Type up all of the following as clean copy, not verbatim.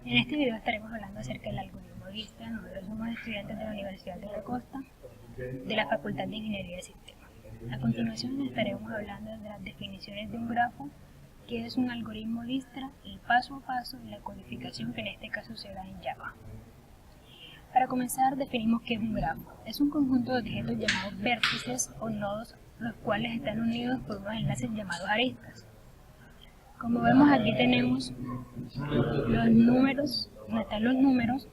En este video estaremos hablando acerca del algoritmo Dijkstra. Nosotros somos estudiantes de la Universidad de la Costa, de la Facultad de Ingeniería de Sistemas. A continuación estaremos hablando de las definiciones de un grafo, qué es un algoritmo Dijkstra, el paso a paso y la codificación, que en este caso se da en Java. Para comenzar, definimos qué es un grafo. Es un conjunto de objetos llamados vértices o nodos, los cuales están unidos por unos enlaces llamados aristas. Como vemos, aquí tenemos los números, donde están los números,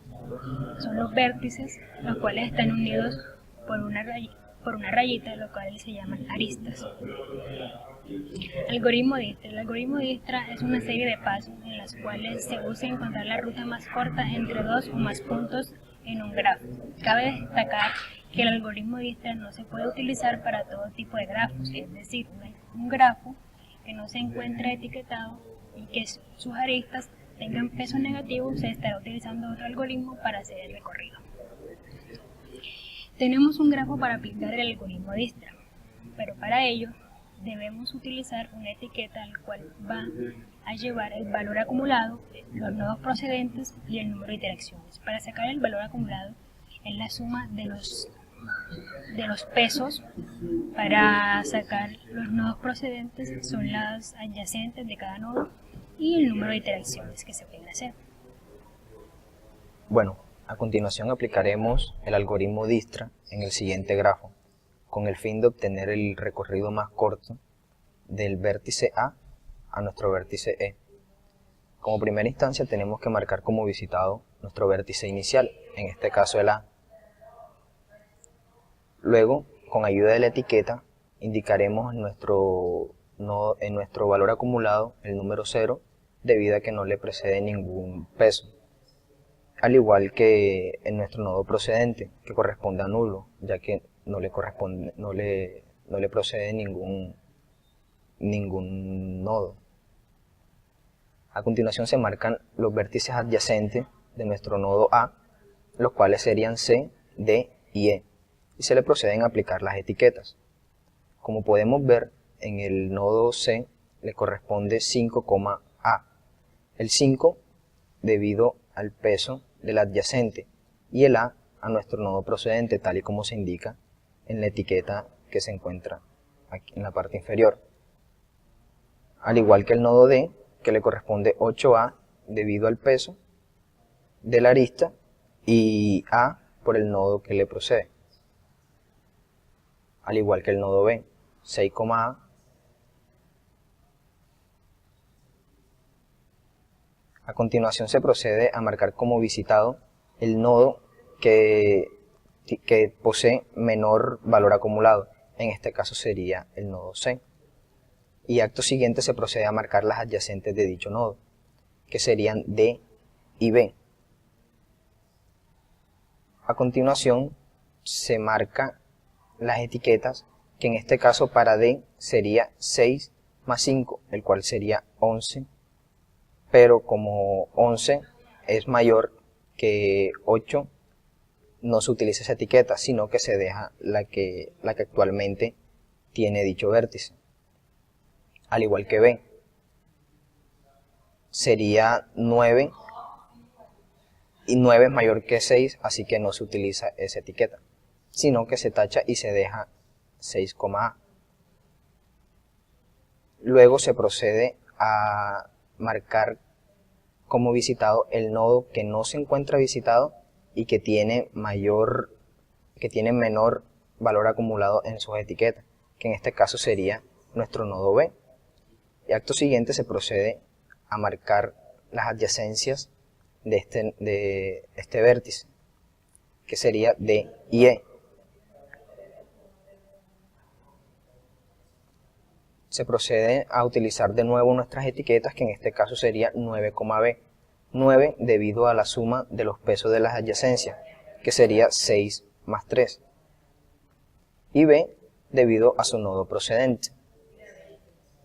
son los vértices, los cuales están unidos por una rayita, lo cual se llaman aristas. Algoritmo Dijkstra. El algoritmo Dijkstra es una serie de pasos en las cuales se busca encontrar la ruta más corta entre dos o más puntos en un grafo. Cabe destacar que el algoritmo Dijkstra no se puede utilizar para todo tipo de grafos, es decir, un grafo que no se encuentre etiquetado y que sus aristas tengan peso negativo, se estará utilizando otro algoritmo para hacer el recorrido. Tenemos un grafo para aplicar el algoritmo Dijkstra, pero para ello debemos utilizar una etiqueta al cual va a llevar el valor acumulado, los nodos procedentes y el número de interacciones. Para sacar el valor acumulado es la suma de los pesos. Para sacar los nodos procedentes son las adyacentes de cada nodo y el número de interacciones que se pueden hacer. Bueno, a continuación aplicaremos el algoritmo Dijkstra en el siguiente grafo, con el fin de obtener el recorrido más corto del vértice A a nuestro vértice E. Como primera instancia tenemos que marcar como visitado nuestro vértice inicial, en este caso el A. Luego, con ayuda de la etiqueta, indicaremos en nuestro valor acumulado el número 0, debido a que no le precede ningún peso. Al igual que en nuestro nodo procedente, que corresponde a nulo, ya que no le procede ningún nodo. A continuación se marcan los vértices adyacentes de nuestro nodo A, los cuales serían C, D y E, y se le proceden a aplicar las etiquetas. Como podemos ver, en el nodo C le corresponde 5, A, el 5 debido al peso del adyacente y el A a nuestro nodo procedente, tal y como se indica en la etiqueta que se encuentra aquí en la parte inferior. Al igual que el nodo D, que le corresponde 8A debido al peso de la arista y A por el nodo que le procede. Al igual que el nodo B, 6, A. A continuación se procede a marcar como visitado el nodo que posee menor valor acumulado, en este caso sería el nodo C. Y acto siguiente se procede a marcar las adyacentes de dicho nodo, que serían D y B. A continuación se marca las etiquetas, que en este caso para D sería 6 más 5, el cual sería 11, pero como 11 es mayor que 8, no se utiliza esa etiqueta, sino que se deja la que actualmente tiene dicho vértice. Al igual que B, sería 9, y 9 es mayor que 6, así que no se utiliza esa etiqueta, sino que se tacha y se deja 6, A. Luego se procede a marcar como visitado el nodo que no se encuentra visitado y que tiene menor valor acumulado en sus etiquetas, que en este caso sería nuestro nodo B. Y acto siguiente se procede a marcar las adyacencias de este vértice, que sería D y E. Se procede a utilizar de nuevo nuestras etiquetas, que en este caso sería 9, B. 9 debido a la suma de los pesos de las adyacencias, que sería 6 más 3. Y B debido a su nodo procedente.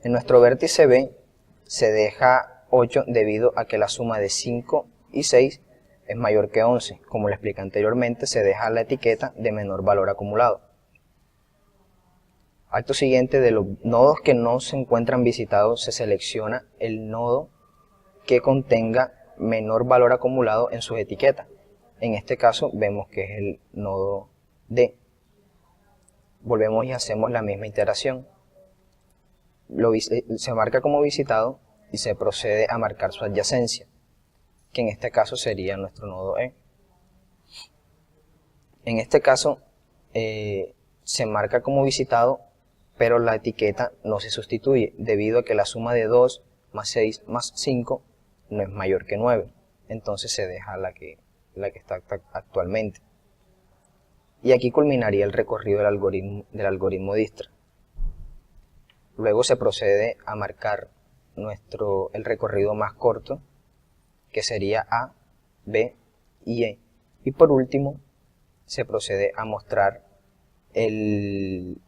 En nuestro vértice B se deja 8 debido a que la suma de 5 y 6 es mayor que 11. Como le expliqué anteriormente, se deja la etiqueta de menor valor acumulado. Acto siguiente, de los nodos que no se encuentran visitados, se selecciona el nodo que contenga menor valor acumulado en sus etiquetas. En este caso vemos que es el nodo D. Volvemos y hacemos la misma iteración. Se marca como visitado y se procede a marcar su adyacencia, que en este caso sería nuestro nodo E. En este caso se marca como visitado, pero la etiqueta no se sustituye, debido a que la suma de 2 más 6 más 5 no es mayor que 9. Entonces se deja la que está actualmente. Y aquí culminaría el recorrido del algoritmo Dijkstra. Luego se procede a marcar el recorrido más corto, que sería A, B y E. Y por último, se procede a mostrar el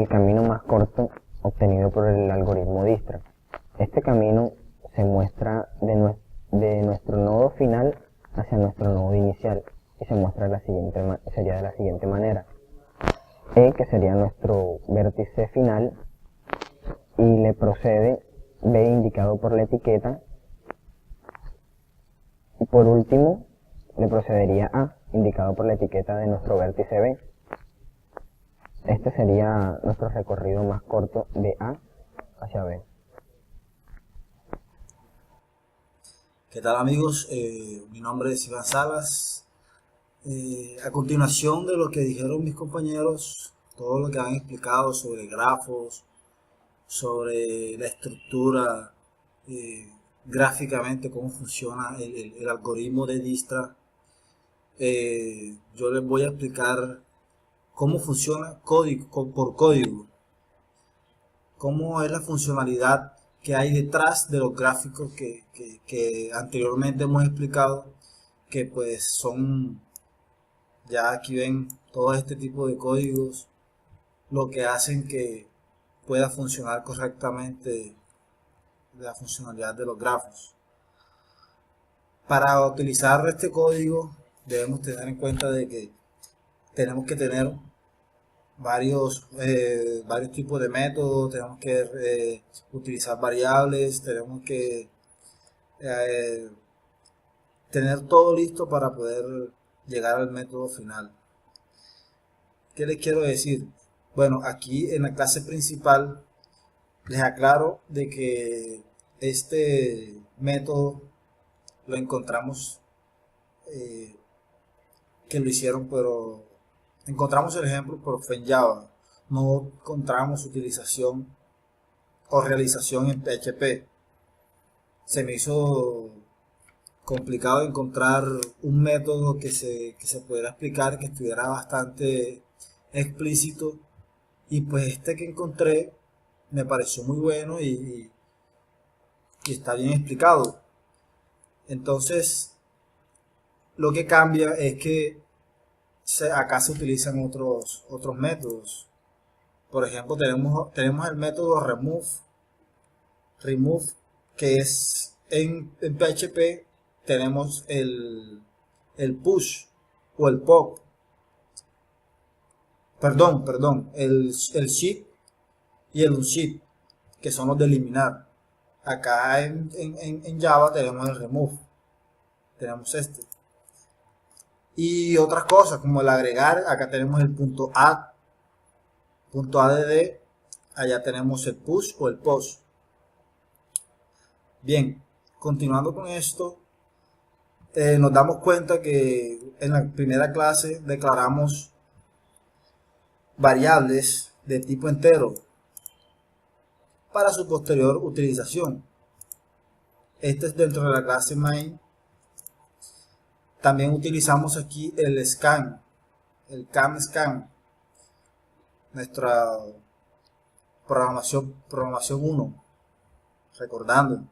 camino más corto obtenido por el algoritmo Dijkstra. Este camino se muestra de nuestro nodo final hacia nuestro nodo inicial y se muestra sería de la siguiente manera. E, que sería nuestro vértice final, y le procede B indicado por la etiqueta, y por último le procedería A indicado por la etiqueta de nuestro vértice B. Este sería nuestro recorrido más corto de A hacia B. ¿Qué tal, amigos? Mi nombre es Iván Salas. A continuación de lo que dijeron mis compañeros, todo lo que han explicado sobre grafos, sobre la estructura, gráficamente cómo funciona el algoritmo de Dijkstra, yo les voy a explicar cómo funciona por código, cómo es la funcionalidad que hay detrás de los gráficos que anteriormente hemos explicado, que pues son, ya aquí ven todo este tipo de códigos, lo que hacen que pueda funcionar correctamente la funcionalidad de los grafos. Para utilizar este código debemos tener en cuenta de que tenemos que tener varios tipos de métodos, tenemos que utilizar variables, tenemos que tener todo listo para poder llegar al método final. ¿Qué les quiero decir? Bueno, aquí en la clase principal les aclaro de que este método lo encontramos, que lo hicieron, pero encontramos el ejemplo, pero fue en Java. No encontramos utilización o realización en PHP. Se me hizo complicado encontrar un método que se pudiera explicar, que estuviera bastante explícito, y pues este que encontré me pareció muy bueno y está bien explicado. Entonces lo que cambia es que acá se utilizan otros métodos. Por ejemplo, tenemos el método remove, que es en PHP tenemos el push o el pop, perdón, el shift y el unshift, que son los de eliminar. Acá en Java tenemos el remove, tenemos este. Y otras cosas como el agregar, acá tenemos el .add, .add, allá tenemos el push o el post. Bien, continuando con esto, nos damos cuenta que en la primera clase declaramos variables de tipo entero para su posterior utilización. Este es dentro de la clase main. También utilizamos aquí el scan, el CamScan, nuestra programación 1, recordando.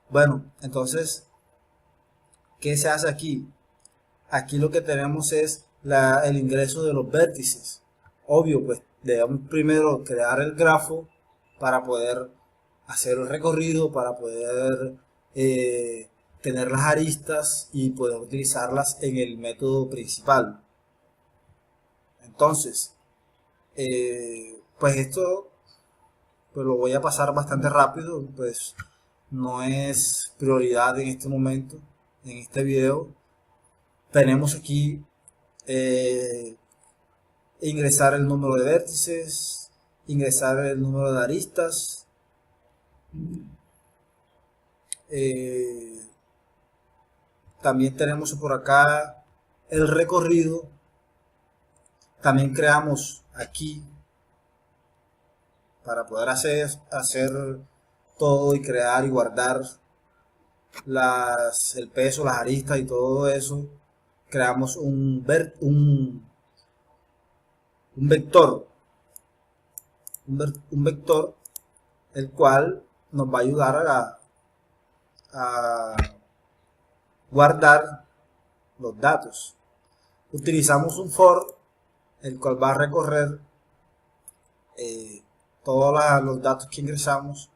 Bueno, entonces, ¿qué se hace aquí? Aquí lo que tenemos es el ingreso de los vértices. Obvio, pues debemos primero crear el grafo para poder hacer el recorrido, para poder tener las aristas y poder utilizarlas en el método principal. Entonces, pues esto pues lo voy a pasar bastante rápido, pues no es prioridad en este momento, en este video. Tenemos aquí ingresar el número de vértices, ingresar el número de aristas, también tenemos por acá el recorrido. También creamos aquí, para poder hacer todo y crear y guardar el peso, las aristas y todo eso, creamos un vector, un vector, el cual nos va a ayudar a guardar los datos. Utilizamos un for, el cual va a recorrer todos los datos que ingresamos,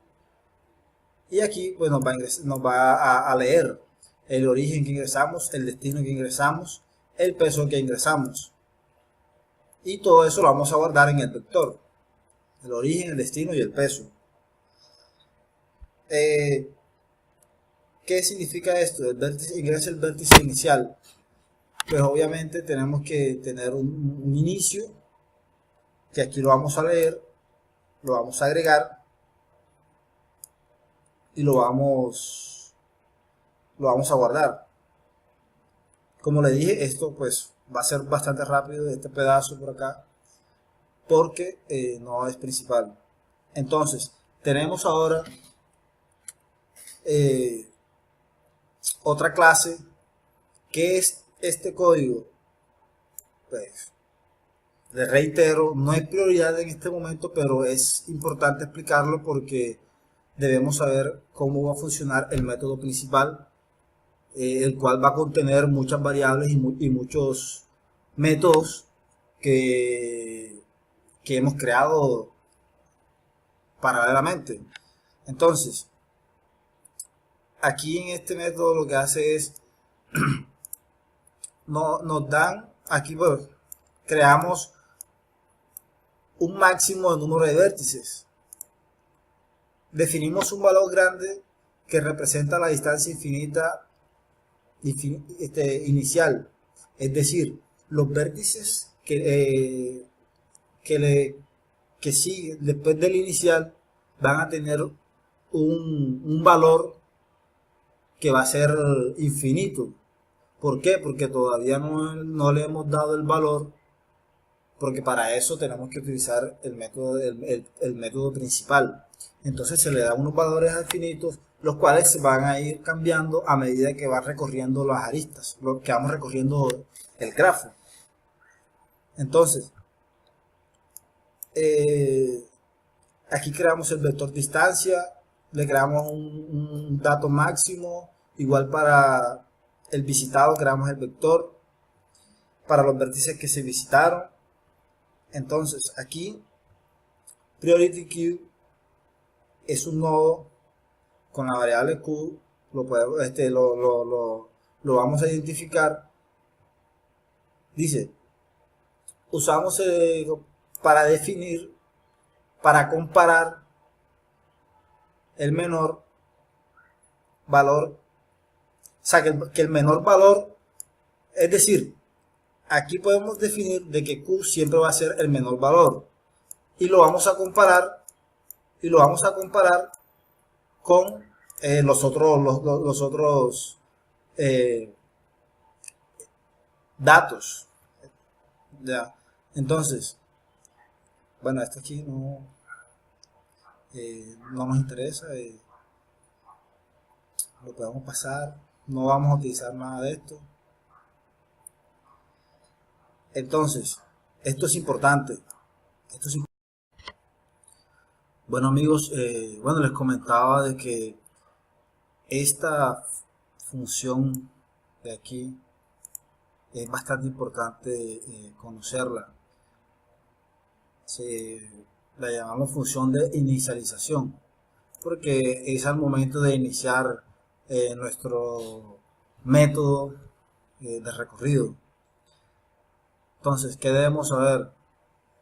y aquí pues nos va a leer el origen que ingresamos, el destino que ingresamos, el peso que ingresamos, y todo eso lo vamos a guardar en el vector, el origen, el destino y el peso. ¿Qué significa esto? Ingresa el vértice inicial. Pues obviamente tenemos que tener un inicio, que aquí lo vamos a leer, lo vamos a agregar y lo vamos a guardar. Como le dije, esto pues va a ser bastante rápido, este pedazo por acá, porque no es principal. Entonces tenemos ahora otra clase. ¿Qué es este código? Pues les reitero, no es prioridad en este momento, pero es importante explicarlo porque debemos saber cómo va a funcionar el método principal, el cual va a contener muchas variables y muchos métodos que hemos creado paralelamente. Entonces, aquí en este método lo que hace es nos dan aquí, pues, creamos un máximo de número de vértices, definimos un valor grande que representa la distancia infinita inicial, es decir, los vértices que siguen después del inicial van a tener un valor que va a ser infinito. ¿Por qué? Porque todavía no le hemos dado el valor, porque para eso tenemos que utilizar el método principal. Entonces se le da unos valores infinitos, los cuales se van a ir cambiando a medida que va recorriendo las aristas, lo que vamos recorriendo el grafo. Entonces, aquí creamos el vector distancia, le creamos un dato máximo, igual para el visitado creamos el vector, para los vértices que se visitaron. Entonces aquí Priority Queue es un nodo con la variable Q, lo vamos a identificar. Dice, usamos para definir, para comparar el menor valor, o sea, que el menor valor, es decir, aquí podemos definir de que Q siempre va a ser el menor valor, y lo vamos a comparar con los otros datos. Ya. Entonces, bueno, esto aquí no nos interesa, lo podemos pasar, no vamos a utilizar nada de esto. Entonces, esto es importante. Bueno, amigos, bueno, les comentaba de que esta función de aquí es bastante importante conocerla. La llamamos función de inicialización, porque es al momento de iniciar nuestro método de recorrido. Entonces, ¿qué debemos saber?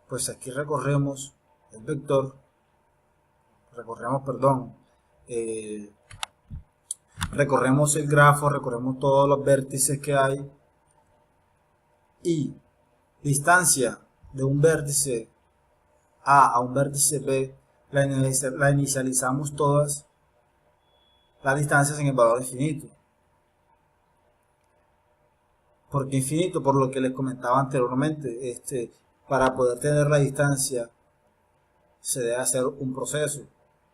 Pues aquí recorremos el vector recorremos el grafo, recorremos todos los vértices que hay y distancia de un vértice A a un vértice B, la inicializamos todas las distancias en el valor infinito. ¿Por qué infinito? Por lo que les comentaba anteriormente, para poder tener la distancia se debe hacer un proceso.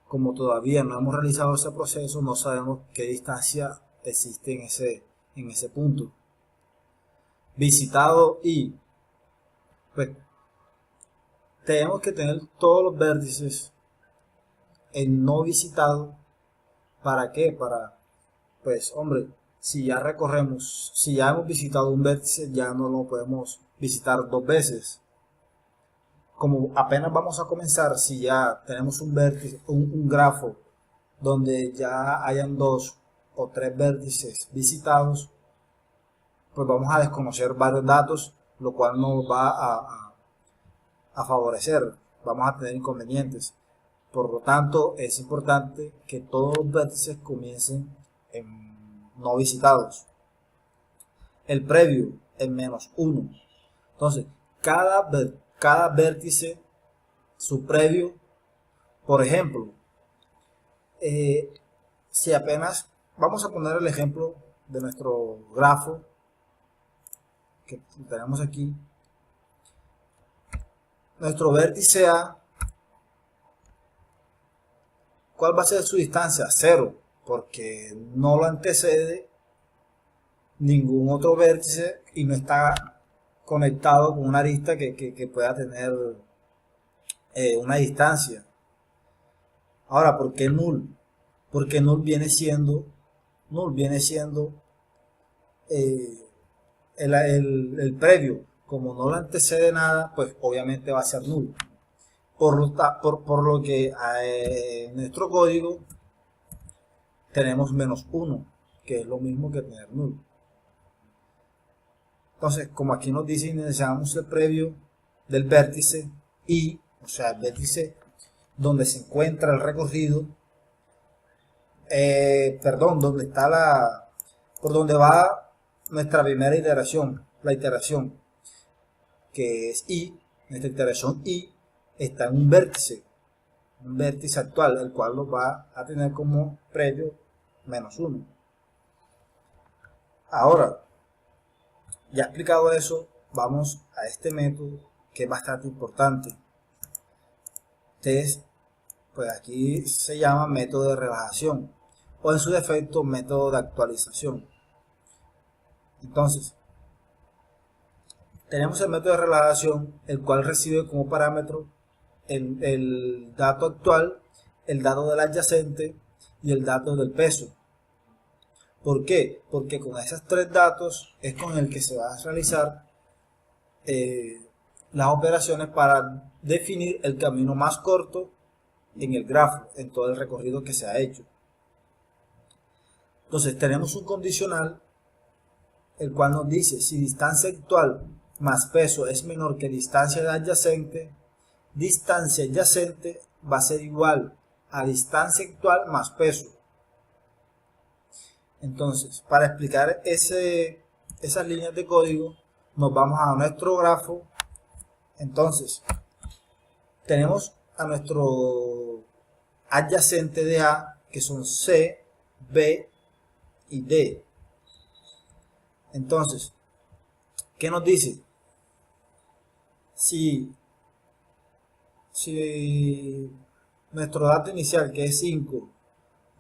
Como todavía no hemos realizado ese proceso, no sabemos qué distancia existe en ese punto. Visitado y pues tenemos que tener todos los vértices en no visitado. ¿Para qué? Pues hombre, si ya hemos visitado un vértice, ya no lo podemos visitar dos veces. Como apenas vamos a comenzar, si ya tenemos un vértice, un grafo donde ya hayan 2 o 3 vértices visitados, pues vamos a desconocer varios datos, lo cual nos va a favorecer, vamos a tener inconvenientes. Por lo tanto, es importante que todos los vértices comiencen en no visitados. El previo en -1. Entonces, cada vértice, su previo, por ejemplo, si apenas, vamos a poner el ejemplo de nuestro grafo que tenemos aquí. Nuestro vértice A, ¿cuál va a ser su distancia? 0, porque no lo antecede ningún otro vértice y no está conectado con una arista que pueda tener una distancia. Ahora, ¿por qué null? Porque null viene siendo el previo. Como no lo antecede nada, pues obviamente va a ser null. Por lo que en nuestro código tenemos -1, que es lo mismo que tener null. Entonces, como aquí nos dice, iniciamos el previo del vértice y, o sea, el vértice donde se encuentra el recorrido, donde está por donde va nuestra primera iteración, la iteración que es i. Nuestra iteración i está en un vértice actual, el cual lo va a tener como previo -1. Ahora, ya explicado eso, vamos a este método que es bastante importante. Pues aquí se llama método de relajación o en su defecto método de actualización. Entonces, tenemos el método de relajación, el cual recibe como parámetro el dato actual, el dato del adyacente y el dato del peso. ¿Por qué? Porque con esos 3 datos es con el que se va a realizar las operaciones para definir el camino más corto en el grafo, en todo el recorrido que se ha hecho. Entonces tenemos un condicional, el cual nos dice si distancia actual más peso es menor que distancia adyacente va a ser igual a distancia actual más peso. Entonces, para explicar esas líneas de código, nos vamos a nuestro grafo. Entonces, tenemos a nuestro adyacente de A, que son C, B y D. Entonces, ¿qué nos dice? Si nuestro dato inicial, que es 5,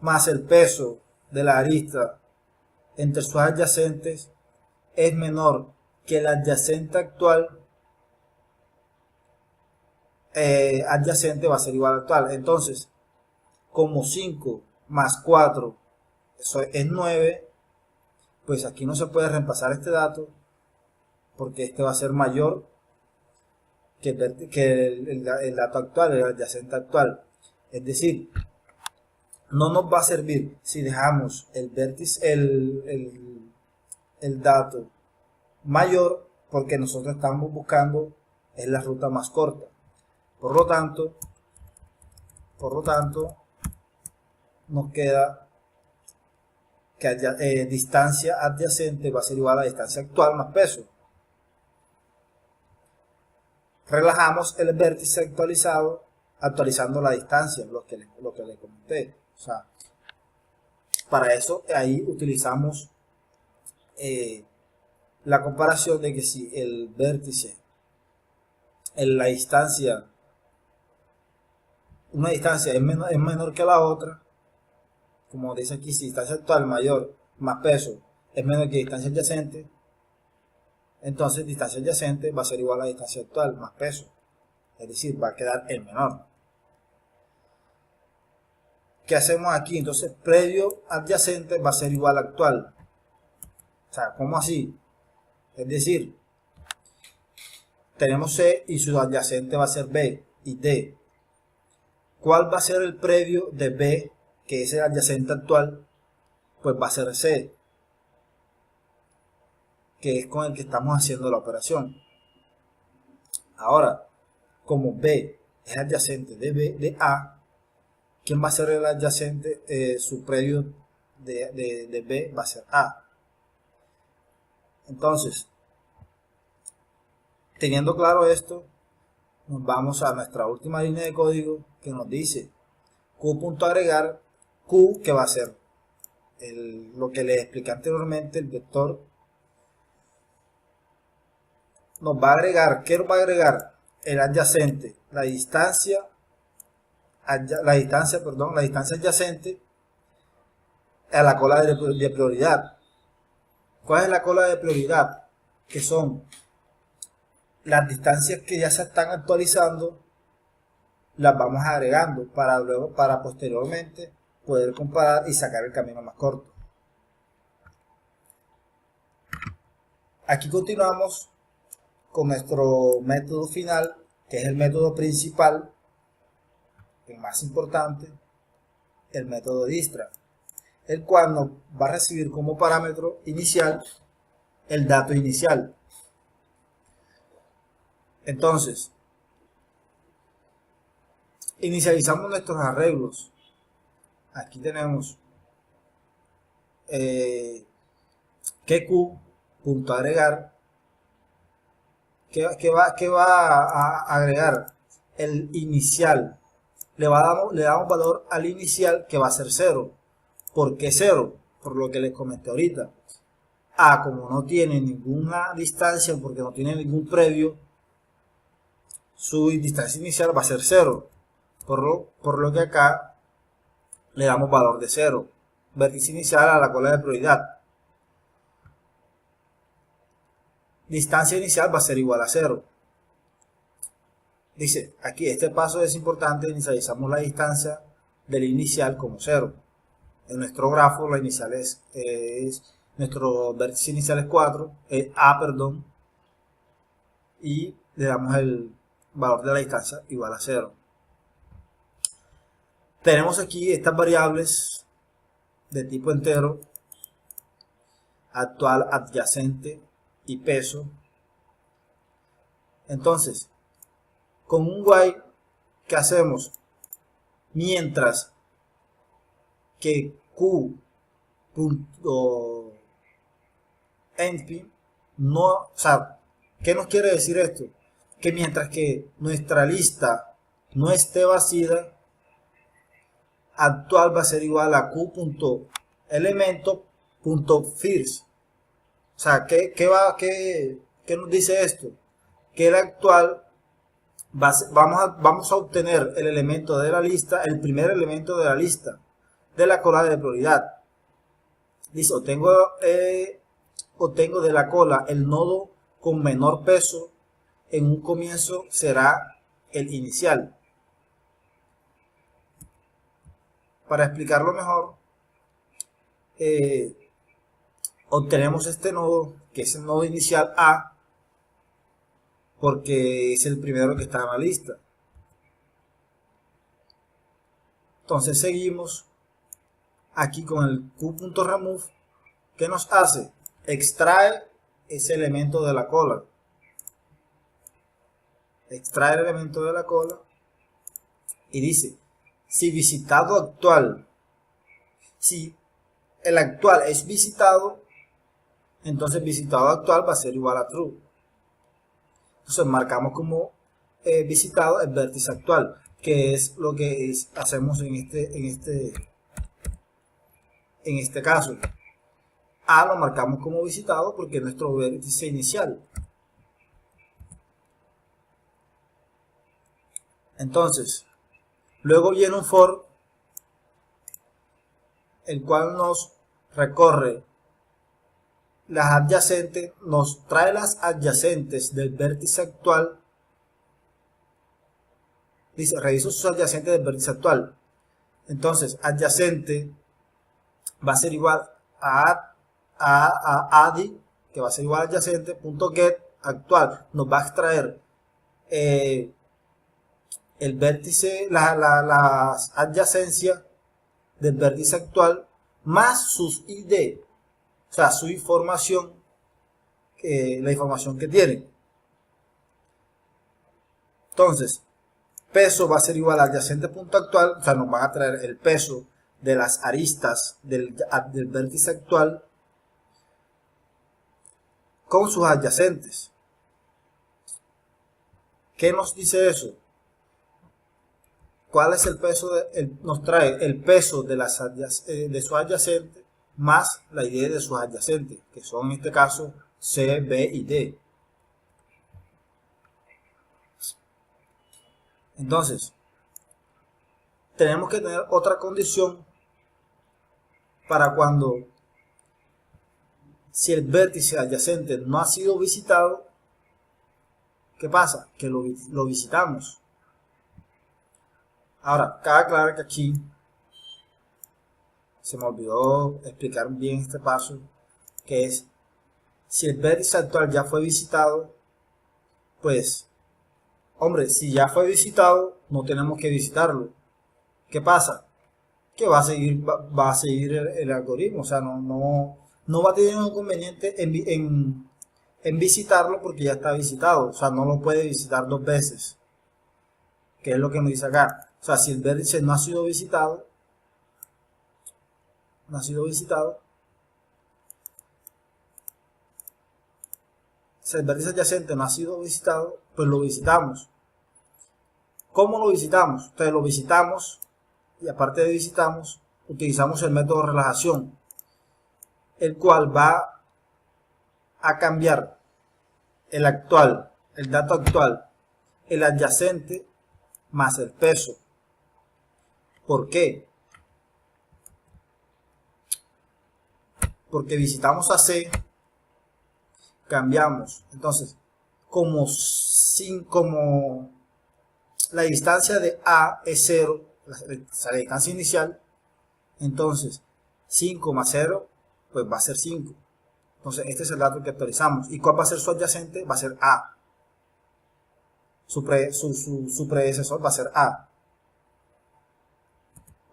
más el peso de la arista entre sus adyacentes es menor que el adyacente actual, adyacente va a ser igual al actual. Entonces, como 5 más 4 eso es 9, pues aquí no se puede reemplazar este dato porque este va a ser mayor que el dato actual, el adyacente actual. Es decir, no nos va a servir si dejamos el vértice, el dato mayor, porque nosotros estamos buscando es la ruta más corta. Por lo tanto, Por lo tanto, nos queda que distancia adyacente va a ser igual a distancia actual más peso. Relajamos el vértice actualizado actualizando la distancia, lo que les comenté. O sea, para eso ahí utilizamos la comparación de que si el vértice en la distancia, una distancia es menor que la otra, como dice aquí, si distancia actual mayor más peso es menor que distancia adyacente, entonces distancia adyacente va a ser igual a distancia actual más peso, es decir, va a quedar el menor. ¿Qué hacemos aquí? Entonces predio adyacente va a ser igual a actual. O sea, ¿cómo así? Es decir, tenemos C y su adyacente va a ser B y D. ¿Cuál va a ser el predio de B, que es el adyacente actual? Pues va a ser C, que es con el que estamos haciendo la operación. Ahora, como B es adyacente de A, ¿quién va a ser el adyacente? Su predio de B va a ser A. Entonces, teniendo claro esto, nos vamos a nuestra última línea de código que nos dice Q.agregar, Q, que va a ser lo que les expliqué anteriormente, el vector. Nos va a agregar, ¿qué nos va a agregar? El adyacente, la distancia adyacente a la cola de prioridad. ¿Cuál es la cola de prioridad? Que son las distancias que ya se están actualizando, las vamos agregando para posteriormente poder comparar y sacar el camino más corto. Aquí continuamos con nuestro método final, que es el método principal, el más importante, el método Dijkstra, el cual nos va a recibir como parámetro inicial el dato inicial. Entonces, inicializamos nuestros arreglos. Aquí tenemos que Q.agregar, que va a agregar el inicial. Le damos valor al inicial, que va a ser 0. ¿Por qué 0? Por lo que les comenté ahorita. A, como no tiene ninguna distancia, porque no tiene ningún previo, su distancia inicial va a ser 0. Por lo que acá le damos valor de 0. Vértice inicial a la cola de prioridad. Distancia inicial va a ser igual a 0. Dice, aquí este paso es importante, inicializamos la distancia del inicial como 0. En nuestro grafo la inicial nuestro vértice inicial es 4, A, perdón, y le damos el valor de la distancia igual a 0. Tenemos aquí estas variables de tipo entero, actual, adyacente y peso. Entonces, con un while, ¿qué hacemos? Mientras que Q.empty no, o sea, ¿qué nos quiere decir esto? Que mientras que nuestra lista no esté vacía, actual va a ser igual a Q.elemento.first. O sea, ¿qué nos dice esto? Que el actual vamos a obtener el elemento de la lista, el primer elemento de la lista de la cola de prioridad. Dice, obtengo de la cola el nodo con menor peso. En un comienzo será el inicial. Para explicarlo mejor, obtenemos este nodo, que es el nodo inicial A, porque es el primero que está en la lista. Entonces seguimos aquí con el Q.remove, que nos hace, extrae ese elemento de la cola. Extrae el elemento de la cola y dice si visitado actual, si el actual es visitado, entonces visitado actual va a ser igual a true. Entonces marcamos como visitado el vértice actual, que es lo que hacemos en este caso. A lo marcamos como visitado porque es nuestro vértice inicial. Entonces, luego viene un for, el cual nos recorre las adyacentes, nos trae las adyacentes del vértice actual. Dice, reviso sus adyacentes del vértice actual. Entonces, adyacente va a ser igual a adi, que va a ser igual a adyacente, punto get actual. Nos va a extraer el vértice, las adyacencias del vértice actual más sus id, o sea, su información, la información que tiene. Entonces, peso va a ser igual a adyacente punto actual, o sea, nos van a traer el peso de las aristas del vértice actual con sus adyacentes. ¿Qué nos dice eso? ¿Cuál es el peso? Nos trae el peso de sus adyacentes más la ID de sus adyacentes, que son en este caso C, B y D. Entonces, tenemos que tener otra condición para cuando, si el vértice adyacente no ha sido visitado, ¿qué pasa? Que lo visitamos. Ahora, cabe aclarar que aquí se me olvidó explicar bien este paso, que es, si el vértice actual ya fue visitado, pues, hombre, si ya fue visitado, no tenemos que visitarlo. ¿Qué pasa? Que va a seguir el algoritmo, o sea, no va a tener un inconveniente en visitarlo porque ya está visitado, o sea, no lo puede visitar dos veces, que es lo que nos dice acá. O sea, si el vértice no ha sido visitado, si el vértice adyacente no ha sido visitado, pues lo visitamos. ¿Cómo lo visitamos? Entonces lo visitamos, y aparte de visitamos, utilizamos el método de relajación, el cual va a cambiar el dato actual, el adyacente más el peso. ¿Por qué? Porque visitamos a C, cambiamos. Entonces, como la distancia de A es 0, la distancia inicial, entonces 5 más 0, pues va a ser 5. Entonces, este es el dato que actualizamos. ¿Y cuál va a ser su adyacente? Va a ser A. Su predecesor va a ser A.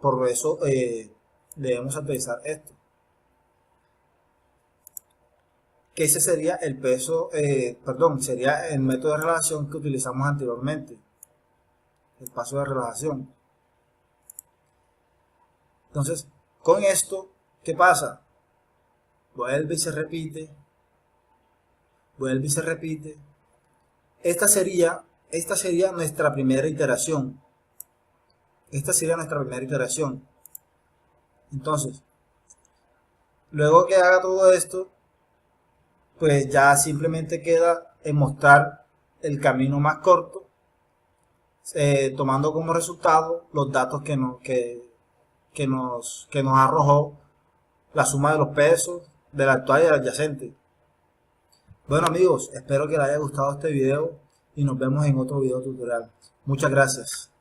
Por eso debemos actualizar esto. Que ese sería el peso, sería el método de relajación que utilizamos anteriormente. El paso de relajación. Entonces, con esto, ¿qué pasa? Vuelve y se repite. Vuelve y se repite. Esta sería nuestra primera iteración. Entonces, luego que haga todo esto, pues ya simplemente queda en mostrar el camino más corto, tomando como resultado los datos que nos arrojó la suma de los pesos del actual y del adyacente. Bueno amigos, espero que les haya gustado este video y nos vemos en otro video tutorial. Muchas gracias.